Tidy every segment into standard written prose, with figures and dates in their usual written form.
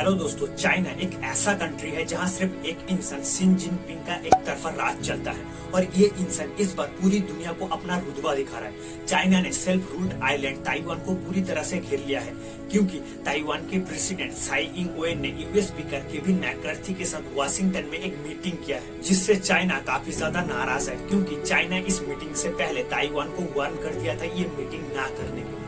Hello दोस्तों, China एक ऐसा कंट्री है जहां सिर्फ एक इंसान शी जिनपिंग का एक तरफा राज चलता है और ये इंसान इस बार पूरी दुनिया को अपना रुतबा दिखा रहा है। चाइना ने सेल्फ रूल्ड आइलैंड ताइवान को पूरी तरह से घेर लिया है क्योंकि ताइवान के प्रेसिडेंट साई इंग वेन ने यूएस स्पीकर केविन मैककार्थी के साथ वाशिंगटन में एक मीटिंग किया है, जिससे चाइना काफी ज्यादा नाराज है क्योंकि चाइना इस मीटिंग से पहले ताइवान को वार्न कर दिया था ये मीटिंग ना करने के लिए।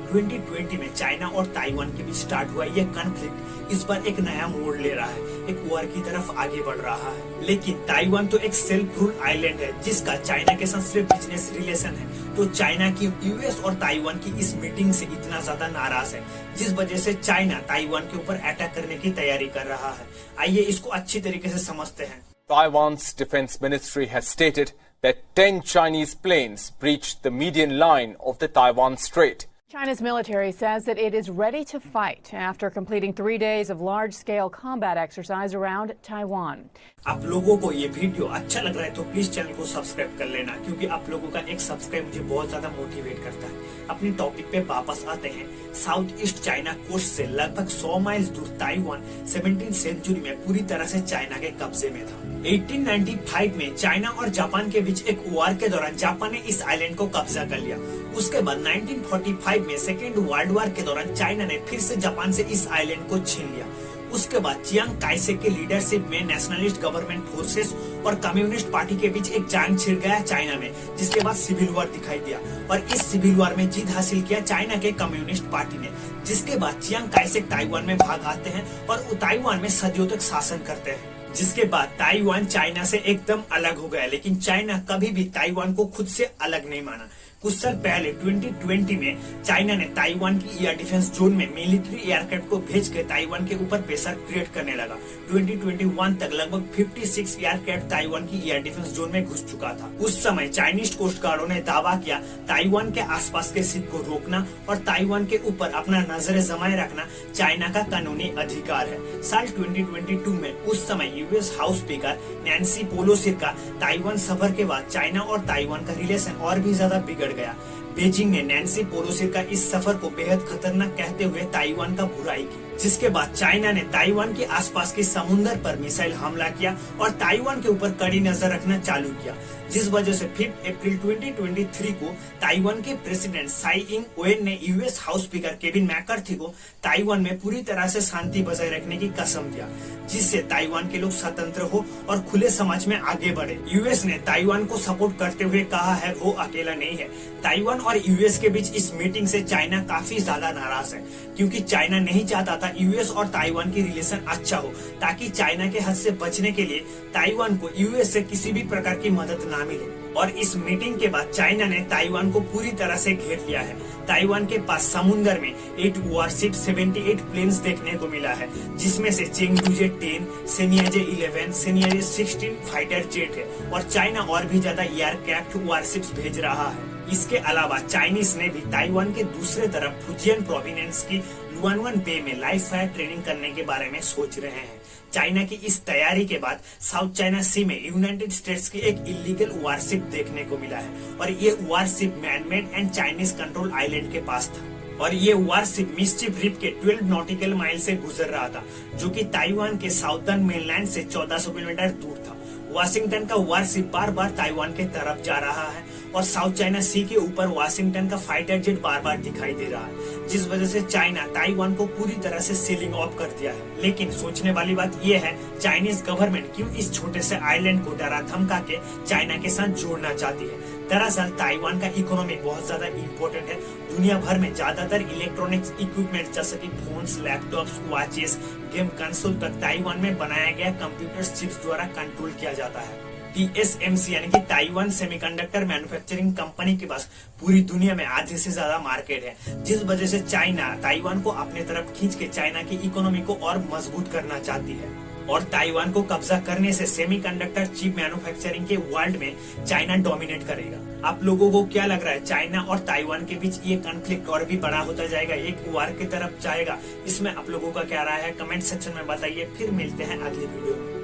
2020 में चाइना और ताइवान के बीच स्टार्ट हुआ यह कॉन्फ्लिक्ट इस बार एक नया मोड़ ले रहा है, एक वॉर की तरफ आगे बढ़ रहा है। लेकिन ताइवान तो एक सेल्फ रूल आइलैंड है जिसका चाइना के साथ सिर्फ बिजनेस रिलेशन है, तो चाइना की यूएस और ताइवान की इस मीटिंग से इतना ज्यादा नाराज है जिस वजह से चाइना ताइवान के ऊपर अटैक करने की तैयारी कर रहा है। आइए इसको अच्छी तरीके से समझते हैं। Taiwan's defense ministry has stated that 10 Chinese planes breached the median line of the Taiwan Strait. China's military says that it is ready to fight after completing 3 days of large-scale combat exercise around Taiwan. आप लोगों को ये video अच्छा लग रहा है तो please channel को सब्सक्राइब कर लेना क्योंकि आप लोगों का एक सब्सक्राइब मुझे बहुत ज्यादा मोटिवेट करता है। अपनी टॉपिक पे वापस आते हैं। साउथ ईस्ट चाइना कोस्ट से लगभग 100 माइल्स दूर ताइवान 17वीं सेंचुरी में पूरी तरह से चाइना के कब्जे में था। 1895 में चाइना और जापान के बीच एक वॉर के दौरान जापान ने इस आइलैंड को कब्जा कर लिया। उसके बाद 1945 में सेकेंड वर्ल्ड वॉर के दौरान चाइना ने फिर से जापान से इस आइलैंड को छीन लिया। उसके बाद चियांग काइसेक के लीडरशिप में नेशनलिस्ट गवर्नमेंट फोर्सेस और कम्युनिस्ट पार्टी के बीच एक जंग छिड़ गया चाइना में, जिसके बाद सिविल वॉर दिखाई दिया और इस सिविल वॉर में जीत हासिल किया चाइना के कम्युनिस्ट पार्टी ने। जिसके बाद चियांग काइसेक ताइवान में भाग आते हैं और ताइवान में सदियों तक शासन करते हैं। जिसके बाद ताइवान चाइना से एकदम अलग हो गया, लेकिन चाइना कभी भी ताइवान को खुद से अलग नहीं माना। कुछ साल पहले 2020 में चाइना ने ताइवान की एयर डिफेंस जोन में मिलिट्री एयरक्राफ्ट को भेज के ताइवान के ऊपर प्रेशर क्रिएट करने लगा। 2021 तक लगभग 56 एयरक्राफ्ट ताइवान की एयर डिफेंस जोन में घुस चुका था। उस समय चाइनीज कोस्ट गार्डों ने दावा किया ताइवान के आसपास के शिप को रोकना और ताइवान के ऊपर अपना नजर जमाए रखना चाइना का कानूनी अधिकार है। साल 2022 में उस समय US house speaker Nancy Pelosi का ताइवान सफर के बाद चाइना और ताइवान का रिलेशन और भी ज्यादा बिगड़ गया। बीजिंग ने नैन्सी पेलोसी का इस सफर को बेहद खतरनाक कहते हुए ताइवान का बुराई की, जिसके बाद चाइना ने ताइवान के आसपास के समुद्र पर मिसाइल हमला किया और ताइवान के ऊपर कड़ी नजर रखना चालू किया, जिस वजह से 5 अप्रैल 2023 को ताइवान के प्रेसिडेंट साई इंग वेन ने US house speaker Kevin McCarthy को ताइवान में पूरी तरह से शांति बजाय रखने की कसम दिया, जिससे ताइवान के लोग स्वतंत्र हो और खुले समाज में आगे बढ़े। यूएस ने ताइवान को सपोर्ट करते हुए कहा है वो अकेला नहीं है। ताइवान और यूएस के बीच इस मीटिंग से चाइना काफी ज्यादा नाराज है क्योंकि चाइना नहीं चाहता था यूएस और ताइवान की रिलेशन अच्छा हो, ताकि चाइना के हाथ से बचने के लिए ताइवान को यूएस से किसी भी प्रकार की मदद ना मिले। और इस मीटिंग के बाद चाइना ने ताइवान को पूरी तरह से घेर लिया है। ताइवान के पास समुद्र में 8 वॉरशिप 78 प्लेन्स देखने को मिला है, जिसमें से चेंगडुजे 10, सेनियाजे 11, सेनियाजे 16 फाइटर जेट है और चाइना और भी ज्यादा एयरक्राफ्ट वॉरशिप्स भेज रहा है। इसके अलावा चाइनीज ने भी ताइवान के दूसरे तरफ फुजियन प्रोविंस की लुआनवन बे में लाइव फायर ट्रेनिंग करने के बारे में सोच रहे हैं। चाइना की इस तैयारी के बाद साउथ चाइना सी में यूनाइटेड स्टेट्स की एक इलीगल वॉरशिप देखने को मिला है और ये worship manmade and Chinese control island के पास था और ये वॉरशिप मिस्चिफ रिप के 12 नॉटिकल माइल से गुजर रहा था, जो कि ताइवान के साउदर्न मेनलैंड से 1400 किलोमीटर दूर था। वाशिंगटन का वॉरशिप बार बार ताइवान के तरफ जा रहा है और साउथ चाइना सी के ऊपर वाशिंगटन का फाइटर जेट बार बार दिखाई दे रहा है, जिस वजह से चाइना ताइवान को पूरी तरह से सीलिंग ऑफ कर दिया है। लेकिन सोचने वाली बात यह है चाइनीज गवर्नमेंट क्यों इस छोटे से आइलैंड को डरा धमका के चाइना के साथ जोड़ना चाहती है। दरअसल ताइवान का इकोनॉमी बहुत ज्यादा इम्पोर्टेंट है। दुनिया भर में ज्यादातर इलेक्ट्रॉनिक्स इक्विपमेंट जैसे कि phones, laptops, watches, game console तक ताइवान में बनाया गया कंप्यूटर चिप्स द्वारा कंट्रोल किया जाता है। TSMC यानी कि ताइवान सेमीकंडक्टर मैन्युफैक्चरिंग कंपनी के पास पूरी दुनिया में आधे से ज्यादा मार्केट है, जिस वजह से चाइना ताइवान को अपने तरफ खींच के चाइना की इकोनॉमी को और मजबूत करना चाहती है। और ताइवान को कब्जा करने से सेमीकंडक्टर चिप मैन्युफैक्चरिंग के वर्ल्ड में चाइना डोमिनेट करेगा। आप लोगों को क्या लग रहा है, चाइना और ताइवान के बीच ये कॉन्फ्लिक्ट और भी बड़ा होता जाएगा, एक वार की तरफ जाएगा? इसमें आप लोगों का क्या राय है, कमेंट सेक्शन में बताइए। फिर मिलते हैं अगली वीडियो में।